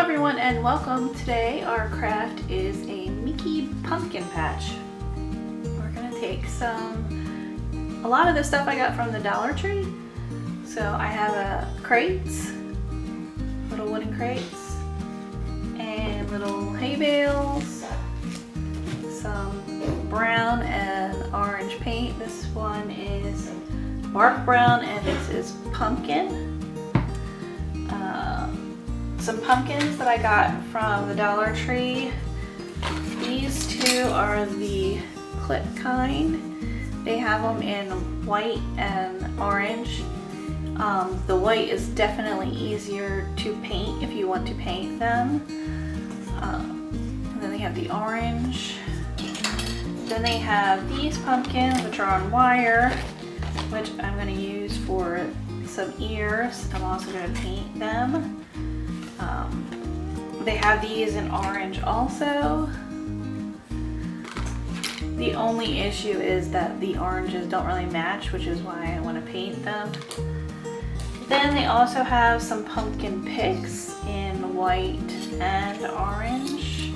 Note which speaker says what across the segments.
Speaker 1: everyone and welcome. Today our craft is a Mickey pumpkin patch. We're gonna take a lot of the stuff I got from the Dollar Tree. So I have crates, little wooden crates, and little hay bales, some brown and orange paint. This one is bark brown and this is pumpkin. Some pumpkins that I got from the Dollar Tree. These two are the clip kind. They have them in white and orange. The white is definitely easier to paint if you want to paint them. And then they have the orange. Then they have these pumpkins, which are on wire, which I'm going to use for some ears. I'm also going to paint them. They have these in orange also. The only issue is that the oranges don't really match, which is why I want to paint them. Then they also have some pumpkin picks in white and orange.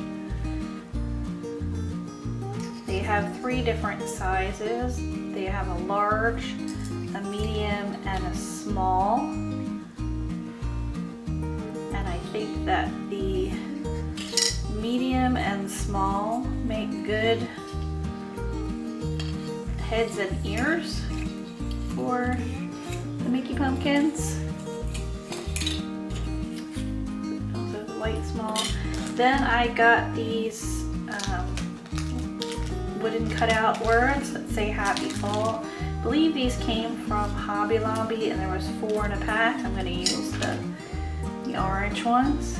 Speaker 1: They have 3 different sizes. They have a large, a medium, and a small. And I think that the medium and small make good heads and ears for the Mickey pumpkins. Also the white small. Then I got these wooden cutout words that say happy fall. I believe these came from Hobby Lobby and there was 4 in a pack. I'm going to use the orange ones.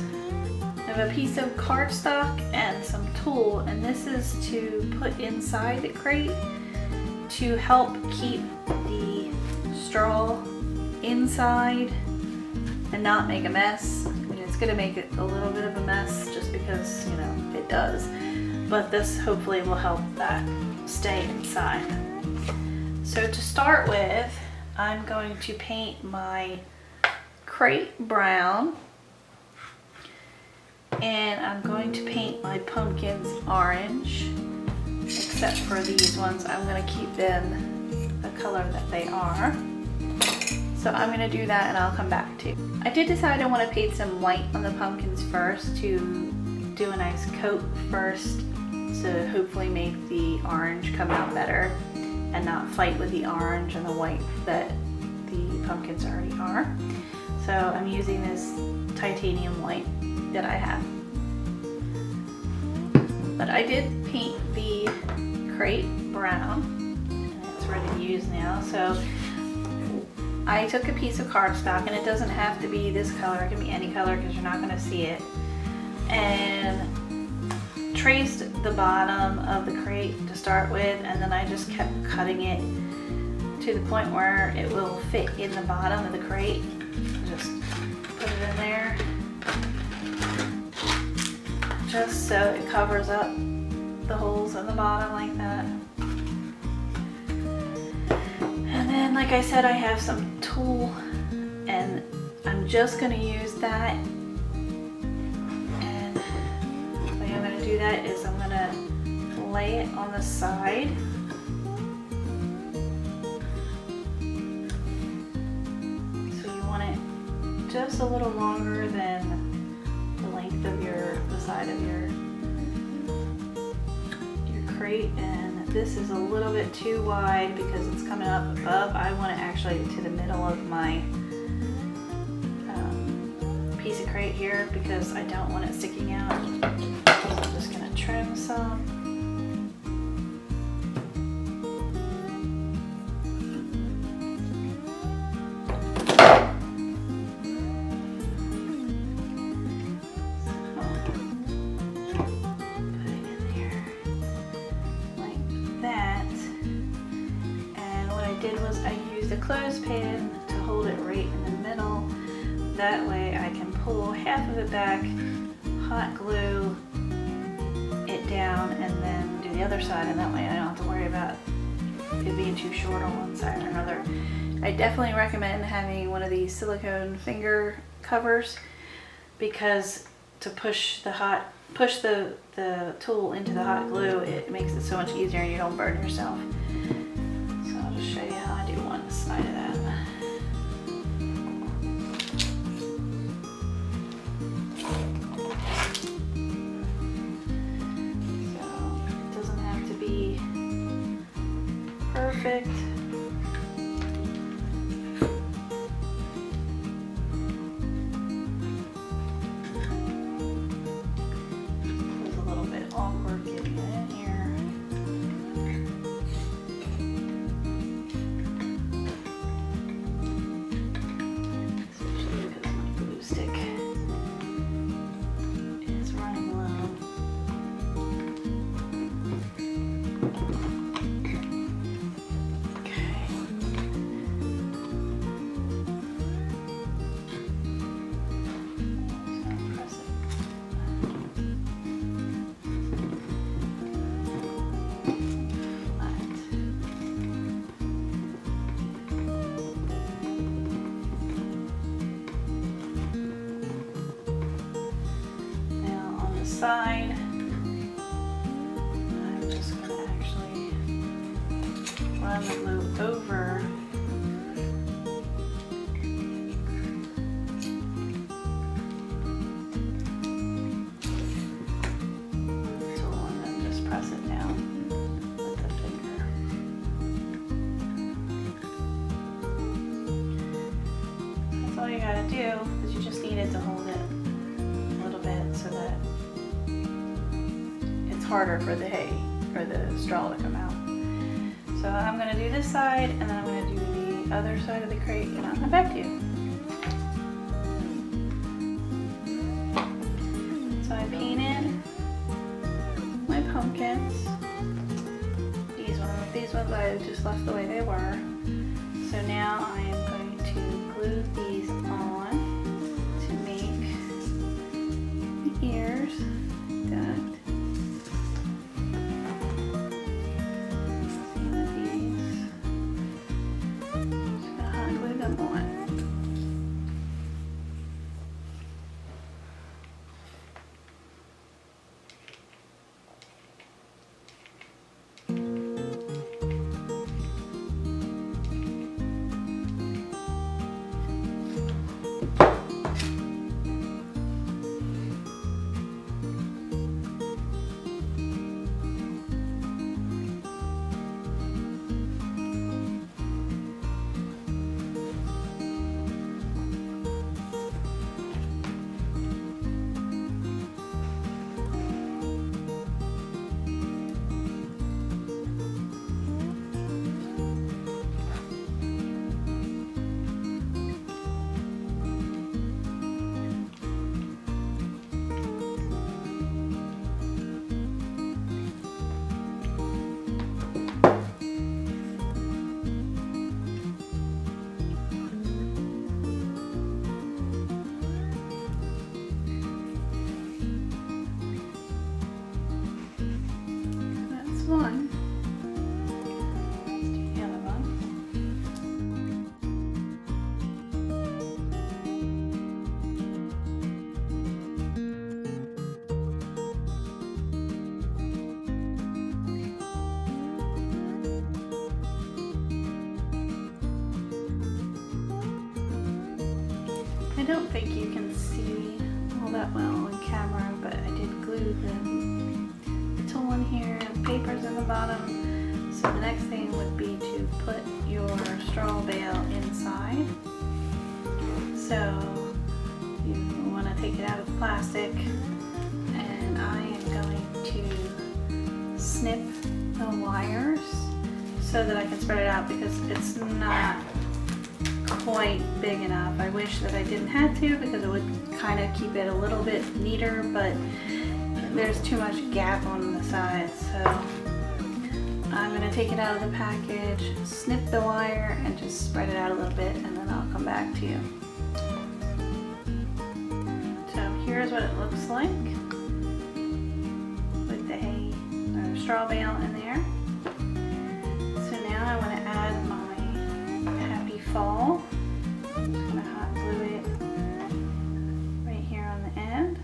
Speaker 1: I have a piece of cardstock and some tulle, and this is to put inside the crate to help keep the straw inside and not make a mess. I mean, it's going to make it a little bit of a mess just because, you know, it does. But this hopefully will help that stay inside. So to start with, I'm going to paint my crate brown, and I'm going to paint my pumpkins orange, except for these ones. I'm going to keep them the color that they are. So I'm going to do that and I'll come back to you. I did decide I want to paint some white on the pumpkins first to do a nice coat first to hopefully make the orange come out better and not fight with the orange and the white that the pumpkins already are. So I'm using this titanium white that I have. But I did paint the crate brown and it's ready to use now. So I took a piece of cardstock, and it doesn't have to be this color, it can be any color because you're not going to see it, and traced the bottom of the crate to start with, and then I just kept cutting it to the point where it will fit in the bottom of the crate. Just put it in there just so it covers up the holes in the bottom like that. And then, like I said, I have some tulle and I'm just going to use that. And the way I'm going to do that is I'm going to lay it on the side. So you want it just a little longer than the length of the side of your crate, and this is a little bit too wide because it's coming up above. I want it actually to the middle of my piece of crate here because I don't want it sticking out. So I'm just going to trim some. A clothespin to hold it right in the middle. That way I can pull half of it back, hot glue it down, and then do the other side, and that way I don't have to worry about it being too short on one side or another. I definitely recommend having one of these silicone finger covers because to push the tool into the hot glue, it makes it so much easier and you don't burn yourself. So I'll just show you how I do one side of that. So it doesn't have to be perfect. Side, I'm just going to actually run the glue over the tool and then just press it down with the finger. That's all you got to do, is you just need it to hold it a little bit so that harder for the hay or the straw to come out. So I'm going to do this side and then I'm going to do the other side of the crate and I'll come back to you. So I painted my pumpkins. These ones I just left the way they were. So now I am going to glue these on to make the ears. One. Let's do the other one. I don't think you can see all that well on camera, but I did glue the tool in here and papers in the bottom. So the next thing would be to put your straw bale inside. So you want to take it out of the plastic, and I am going to snip the wires so that I can spread it out because it's not quite big enough. I wish that I didn't have to because it would kind of keep it a little bit neater, but there's too much gap on the sides. So I'm going to take it out of the package, snip the wire, and just spread it out a little bit, and then I'll come back to you. So here's what it looks like with the hay or straw bale in there. So now I want to add my Happy Fall. I'm just going to hot glue it right here on the end.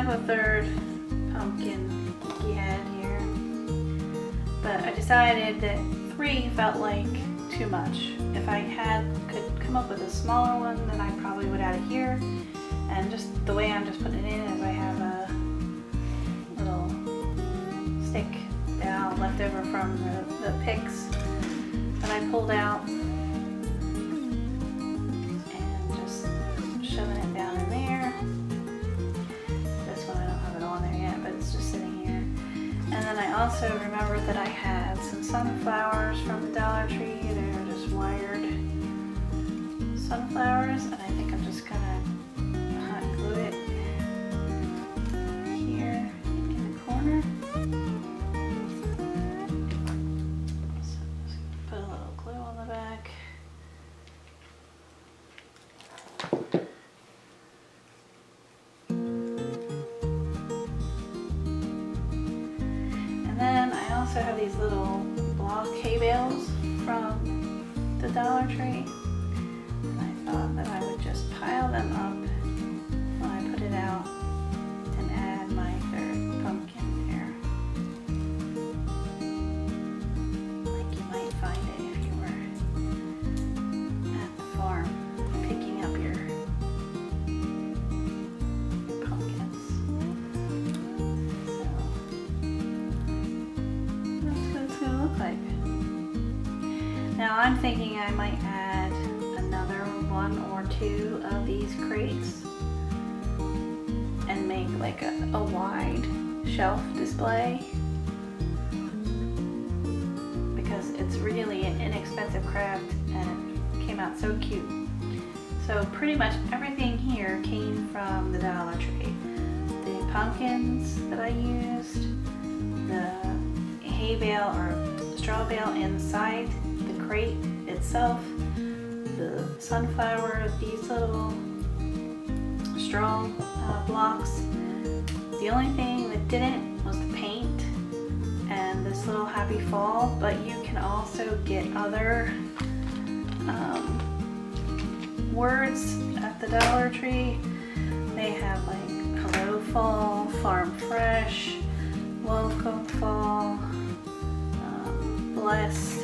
Speaker 1: have a third pumpkin geeky head here, but I decided that 3 felt like too much. If I could come up with a smaller one, then I probably would add it here. And just the way I'm just putting it in is I have a little stick now left over from the picks that I pulled out, and just shoving it down in there. This one I don't have it on there yet, but it's just sitting here. And then I also remembered that I had some sunflowers from the Dollar Tree. They're just wired sunflowers, and I think I'm just gonna hot glue it here in the corner. So just put a little glue on the back. And then I also have these little block hay bales from the Dollar Tree. And I thought that I would just pile them up when I put it out and add my third pumpkin here. Like you might find it if you were at the farm picking up your pumpkins. So that's what it's going to look like. Now I'm thinking I might add another 1 or 2 of these crates and make like a wide shelf display, because it's really an inexpensive craft and it came out so cute. So pretty much everything here came from the Dollar Tree. The pumpkins that I used, the hay bale or straw bale inside the crate itself, the sunflower, these little straw blocks. The only thing that didn't was the paint and this little happy fall, but you can also get other words at the Dollar Tree. They have like hello fall, farm fresh, welcome fall, blessed,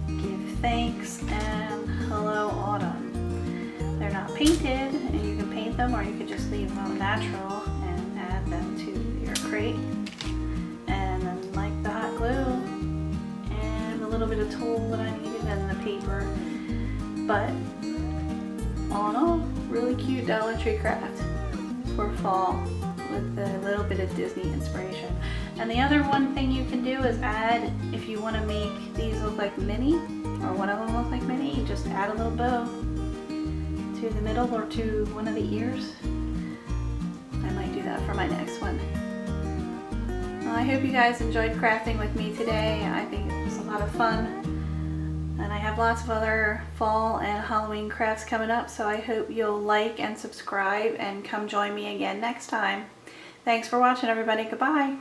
Speaker 1: give thanks, and hello autumn. They're not painted, and you can paint them or you could just leave them natural and add them to your crate. And then like the hot glue and a little bit of tulle that I needed and the paper. But all in all, really cute Dollar Tree craft for fall with a little bit of Disney inspiration. And the other one thing you can do is add, if you want to make these look like Minnie, or one of them look like Minnie, you just add a little bow to the middle or to one of the ears. I might do that for my next one. Well, I hope you guys enjoyed crafting with me today. I think it was a lot of fun. And I have lots of other fall and Halloween crafts coming up, so I hope you'll like and subscribe and come join me again next time. Thanks for watching, everybody. Goodbye.